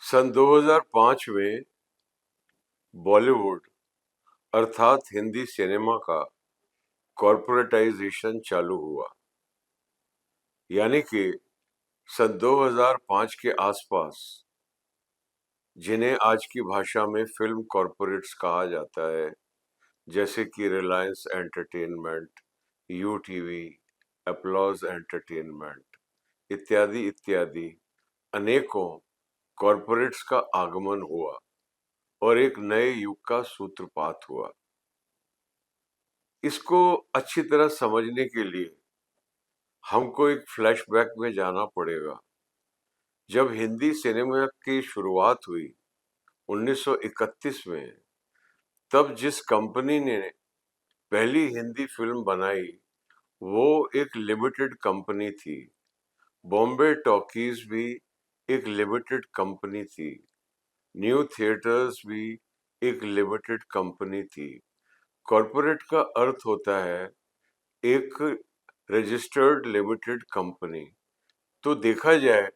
सन 2005 में बॉलीवुड अर्थात हिंदी सिनेमा का कॉर्पोरेटाइजेशन चालू हुआ। यानी कि सन 2005 के आसपास जिन्हें आज की भाषा में फिल्म कॉर्पोरेट्स कहा जाता है, जैसे कि Reliance entertainment, you TV, applause entertainment इत्यादि इत्यादि अनेकों कॉर्पोरेट्स का आगमन हुआ और एक नए युग का सूत्रपात हुआ। इसको अच्छी तरह समझने के लिए हमको एक फ्लैशबैक में जाना पड़ेगा। जब हिंदी सिनेमा की शुरुआत हुई 1931 में, तब जिस कंपनी ने पहली हिंदी फिल्म बनाई वो एक लिमिटेड कंपनी थी। बॉम्बे टॉकीज भी एक लिमिटेड कंपनी थी। न्यू थिएटर्स भी एक लिमिटेड कंपनी थी। कॉर्पोरेट का अर्थ होता है एक रजिस्टर्ड लिमिटेड कंपनी। तो देखा जाए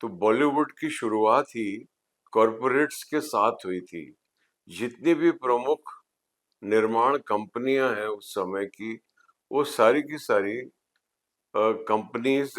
तो बॉलीवुड की शुरुआत ही कॉर्पोरेट्स के साथ हुई थी। जितनी भी प्रमुख निर्माण कंपनियां हैं उस समय की, वो सारी की सारी कंपनीज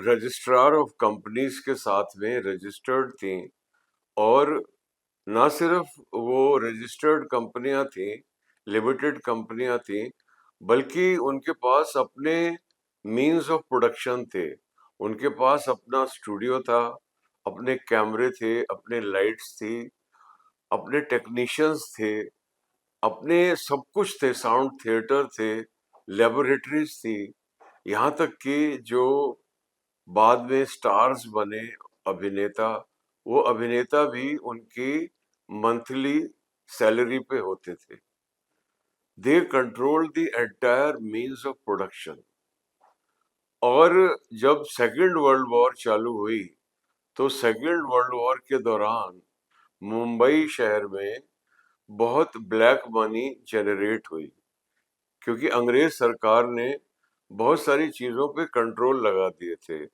रजिस्ट्रार ऑफ कंपनीज के साथ में रजिस्टर्ड थी। और ना सिर्फ वो रजिस्टर्ड कंपनियां थी, लिमिटेड कंपनियां थी, बल्कि उनके पास अपने मीन्स ऑफ प्रोडक्शन थे। उनके पास अपना स्टूडियो था, अपने कैमरे थे, अपने लाइट्स थी, अपने टेक्नीशियंस थे, अपने सब कुछ थे, साउंड थिएटर थे, लेबोरेटरीज थी। यहाँ तक कि जो बाद में स्टार्स बने अभिनेता, वो अभिनेता भी उनकी मंथली सैलरी पे होते थे। They control the entire means of production. और जब सेकेंड वर्ल्ड वॉर चालू हुई तो सेकेंड वर्ल्ड वॉर के दौरान मुंबई शहर में बहुत ब्लैक मनी जनरेट हुई, क्योंकि अंग्रेज सरकार ने बहुत सारी चीजों पे कंट्रोल लगा दिए थे।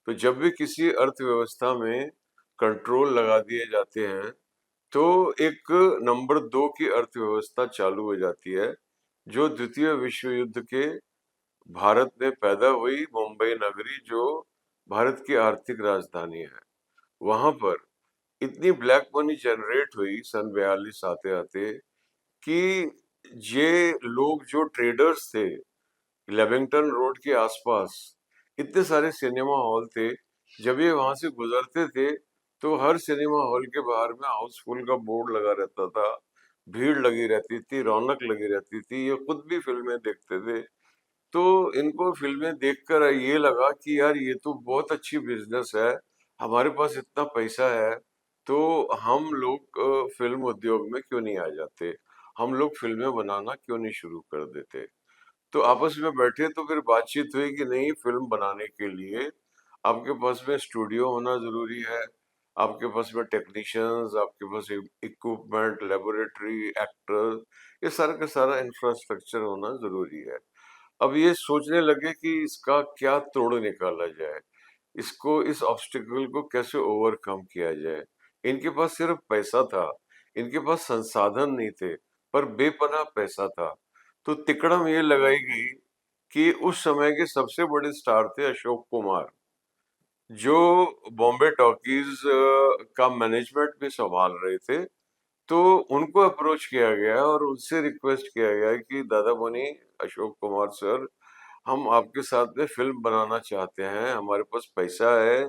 तो जब भी किसी अर्थव्यवस्था में कंट्रोल लगा दिए जाते हैं तो एक नंबर 2 की अर्थव्यवस्था चालू हो जाती है, जो द्वितीय विश्व युद्ध के भारत में पैदा हुई मुंबई नगरी, जो भारत की आर्थिक राजधानी है। वहां पर इतनी ब्लैक मनी जनरेट हुई सन 42 आते आते कि ये लोग जो ट्रेडर्स थे लेविंगटन रोड के आसपास, इतने सारे सिनेमा हॉल थे। जब ये वहां से गुजरते थे तो हर सिनेमा हॉल के बाहर में हाउसफुल का बोर्ड लगा रहता था, भीड़ लगी रहती थी, रौनक लगी रहती थी। ये खुद भी फिल्में देखते थे। तो इनको फिल्में देखकर ये लगा कि यार ये तो बहुत अच्छी बिजनेस है, हमारे पास इतना पैसा है, तो हम लोग फिल्म उद्योग में क्यों नहीं आ जाते, हम लोग फिल्में बनाना क्यों नहीं शुरू कर देते। तो आपस में बैठे तो फिर बातचीत हुई कि नहीं, फिल्म बनाने के लिए आपके पास में स्टूडियो होना जरूरी है, आपके पास में टेक्नीशियंस, आपके पास इक्विपमेंट, लेबोरेटरी, एक्टर्स, ये सारा का सारा इंफ्रास्ट्रक्चर होना जरूरी है। अब ये सोचने लगे कि इसका क्या तोड़ निकाला जाए, इसको, इस ऑब्स्टिकल को कैसे ओवरकम किया जाए। इनके पास सिर्फ पैसा था, इनके पास संसाधन नहीं थे, पर बेपनाह पैसा था। तो तिकड़म ये लगाई गई कि उस समय के सबसे बड़े स्टार थे अशोक कुमार, जो बॉम्बे टॉकीज का मैनेजमेंट भी संभाल रहे थे। तो उनको अप्रोच किया गया और उनसे रिक्वेस्ट किया गया कि दादा बनी अशोक कुमार सर, हम आपके साथ में फिल्म बनाना चाहते हैं, हमारे पास पैसा है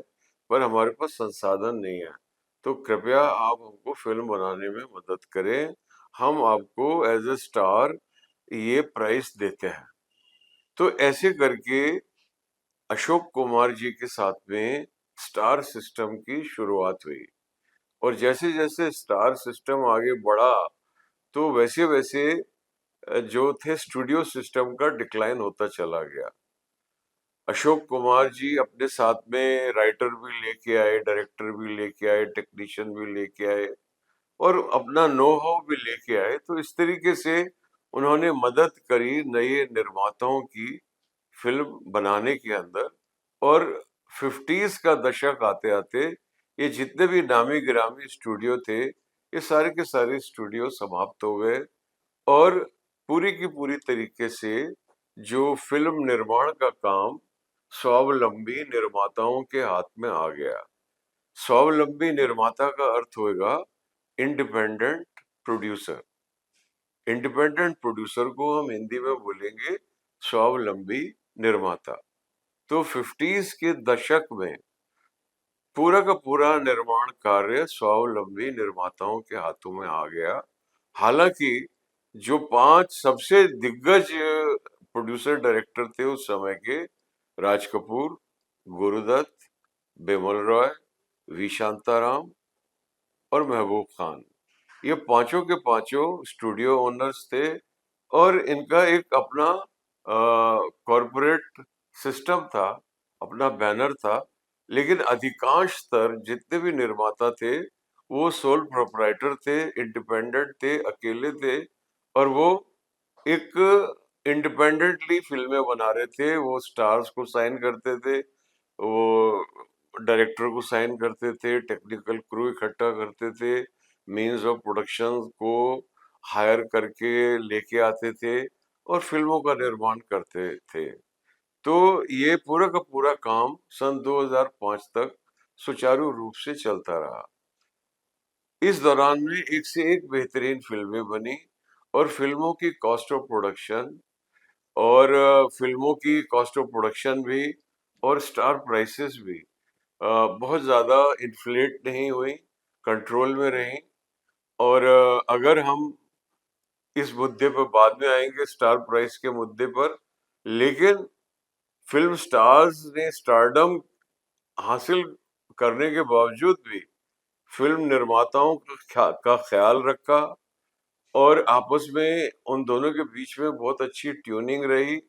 पर हमारे पास संसाधन नहीं है, तो कृपया आप हमको फिल्म बनाने में मदद करें, हम आपको एज ए स्टार ये प्राइस देते हैं। तो ऐसे करके अशोक कुमार जी के साथ में स्टार सिस्टम की शुरुआत हुई। और जैसे जैसे स्टार सिस्टम आगे बढ़ा तो वैसे वैसे जो थे स्टूडियो सिस्टम का डिक्लाइन होता चला गया। अशोक कुमार जी अपने साथ में राइटर भी लेके आए, डायरेक्टर भी लेके आए, टेक्नीशियन भी लेके आए और अपना नो हाउ भी लेके आए। तो इस तरीके से उन्होंने मदद करी नए निर्माताओं की फिल्म बनाने के अंदर। और 50s का दशक आते आते ये जितने भी नामी गिरामी स्टूडियो थे, ये सारे के सारे स्टूडियो समाप्त हो गए और पूरी की पूरी तरीके से जो फिल्म निर्माण का काम स्वावलंबी निर्माताओं के हाथ में आ गया। स्वावलंबी निर्माता का अर्थ होगा इंडिपेंडेंट प्रोड्यूसर। इंडिपेंडेंट प्रोड्यूसर को हम हिंदी में बोलेंगे स्वावलंबी निर्माता। तो 50s के दशक में पूरा का पूरा निर्माण कार्य स्वावलंबी निर्माताओं के हाथों में आ गया। हालांकि जो 5 सबसे दिग्गज प्रोड्यूसर डायरेक्टर थे उस समय के, राज कपूर, गुरुदत्त, बिमल रॉय, वी शांताराम और महबूब खान, ये पांचों के पांचों स्टूडियो ओनर्स थे और इनका एक अपना कॉरपोरेट सिस्टम था, अपना बैनर था। लेकिन अधिकांशतर जितने भी निर्माता थे वो सोल प्रोप्राइटर थे, इंडिपेंडेंट थे, अकेले थे और वो एक इंडिपेंडेंटली फिल्में बना रहे थे। वो स्टार्स को साइन करते थे, वो डायरेक्टर को साइन करते थे, टेक्निकल क्रू इकट्ठा करते थे, मीन्स ऑफ प्रोडक्शन को हायर करके लेके आते थे और फिल्मों का निर्माण करते थे। तो ये पूरा का पूरा काम सन 2005 तक सुचारू रूप से चलता रहा। इस दौरान में एक से एक बेहतरीन फिल्में बनी और फिल्मों की कॉस्ट ऑफ प्रोडक्शन और फिल्मों की कॉस्ट ऑफ प्रोडक्शन भी और स्टार प्राइसेस भी बहुत ज़्यादा इन्फ्लेट नहीं हुई, कंट्रोल में रही। और अगर हम इस मुद्दे पर बाद में आएंगे, स्टार प्राइस के मुद्दे पर, लेकिन फिल्म स्टार्स ने स्टारडम हासिल करने के बावजूद भी फिल्म निर्माताओं का ख्याल रखा और आपस में उन दोनों के बीच में बहुत अच्छी ट्यूनिंग रही।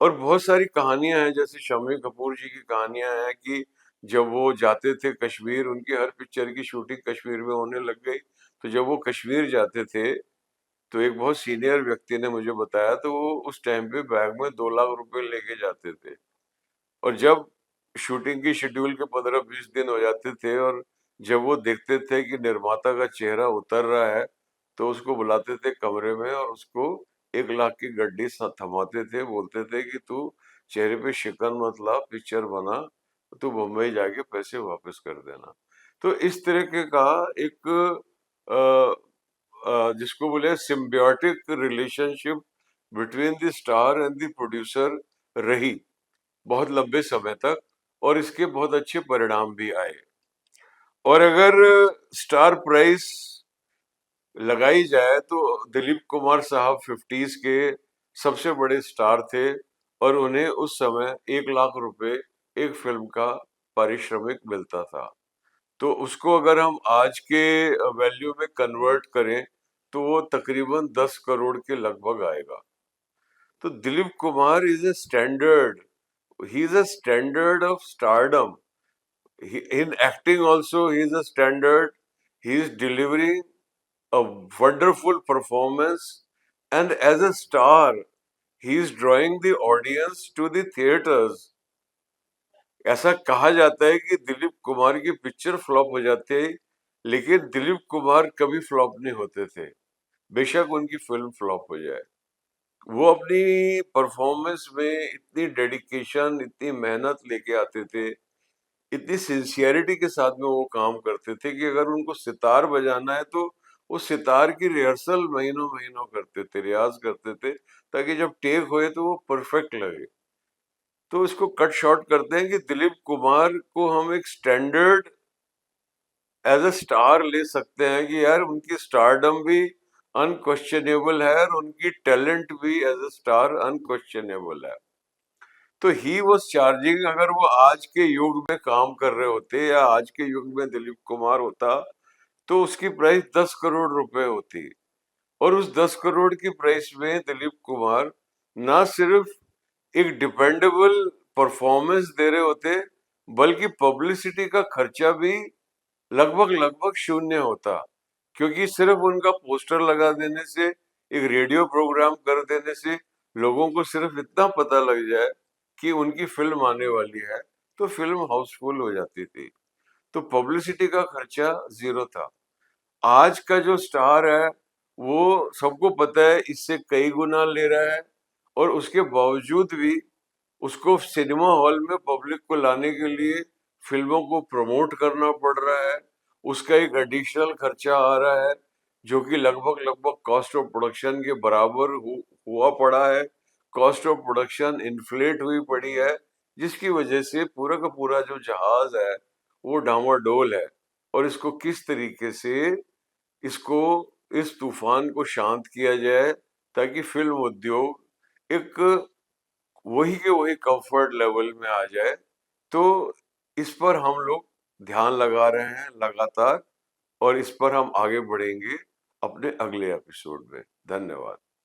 और बहुत सारी कहानियां हैं, जैसे शम्मी कपूर जी की कहानियां हैं कि जब वो जाते थे कश्मीर, उनकी हर पिक्चर की शूटिंग कश्मीर में होने लग गई। तो जब वो कश्मीर जाते थे तो एक बहुत सीनियर व्यक्ति ने मुझे बताया, तो वो उस टाइम पे बैग में 2 लाख रुपए लेके जाते थे और जब शूटिंग की शेड्यूल के 15-20 दिन हो जाते थे और जब वो देखते थे कि निर्माता का चेहरा उतर रहा है, तो उसको बुलाते थे कमरे में और उसको 1 लाख की गड्डी थमाते थे, बोलते थे कि तू चेहरे पे शिकन मत ला, पिक्चर बना, तू मुंबई जाके पैसे वापस कर देना। तो इस तरीके का एक जिसको बोले symbiotic relationship between the star and the producer रही बहुत लंबे समय तक और इसके बहुत अच्छे परिणाम भी आए। और अगर स्टार प्राइस लगाई जाए तो दिलीप कुमार साहब 50s के सबसे बड़े स्टार थे और उन्हें उस समय 1 लाख रुपए एक फिल्म का पारिश्रमिक मिलता था। तो उसको अगर हम आज के वैल्यू में कन्वर्ट करें तो वो तकरीबन 10 करोड़ के लगभग आएगा। तो Dilip Kumar is a standard, he is a standard of stardom. In acting also he is a standard. He is delivering a wonderful performance and as a star he is drawing the audience to the theaters. ऐसा कहा जाता है कि दिलीप कुमार की picture flop हो जाती है, लेकिन दिलीप कुमार कभी फ्लॉप नहीं होते थे, बेशक उनकी फिल्म फ्लॉप हो जाए। वो अपनी परफॉर्मेंस में इतनी डेडिकेशन, इतनी मेहनत लेके आते थे, इतनी सिंसियरिटी के साथ में वो काम करते थे कि अगर उनको सितार बजाना है तो वो सितार की रिहर्सल महीनों महीनों करते थे, रियाज करते थे, ताकि जब टेक होए तो वो परफेक्ट लगे। तो इसको कट शॉर्ट करते हैं कि दिलीप कुमार को हम एक स्टैंडर्ड एज अ स्टार ले सकते हैं कि यार उनकी स्टारडम भी अनक्वेश्चनेबल है और उनकी टैलेंट भी एज अ स्टार अनक्वेश्चनेबल है। तो ही वाज चार्जिंग, अगर वो आज के युग में काम कर रहे होते या आज के युग में दिलीप कुमार होता तो उसकी प्राइस 10 करोड़ रुपए होती और उस 10 करोड़ की प्राइस में दिलीप कुमार ना सिर्फ एक डिपेंडेबल परफॉर्मेंस दे रहे होते बल्कि पब्लिसिटी का खर्चा भी लगभग लगभग शून्य होता, क्योंकि सिर्फ उनका पोस्टर लगा देने से, एक रेडियो प्रोग्राम कर देने से लोगों को सिर्फ इतना पता लग जाए कि उनकी फिल्म आने वाली है तो फिल्म हाउसफुल हो जाती थी। तो पब्लिसिटी का खर्चा 0 था। आज का जो स्टार है, वो सबको पता है इससे कई गुना ले रहा है और उसके बावजूद भी उसको सिनेमा हॉल में पब्लिक को लाने के लिए फ़िल्मों को प्रमोट करना पड़ रहा है। उसका एक एडिशनल खर्चा आ रहा है, जो कि लगभग-लगभग कॉस्ट ऑफ प्रोडक्शन के बराबर हुआ पड़ा है। कॉस्ट ऑफ प्रोडक्शन इन्फ्लेट हुई पड़ी है, जिसकी वजह से पूरा का पूरा जो जहाज़ है, वो डामाडोल है। और इसको किस तरीके से इसको इस तूफ़ान को शांत किया जाए, ताकि फ़िल्म उद्योग एक वही के वही कंफर्ट लेवल में आ जाए। तो इस पर हम लोग ध्यान लगा रहे हैं लगातार और इस पर हम आगे बढ़ेंगे अपने अगले एपिसोड में। धन्यवाद।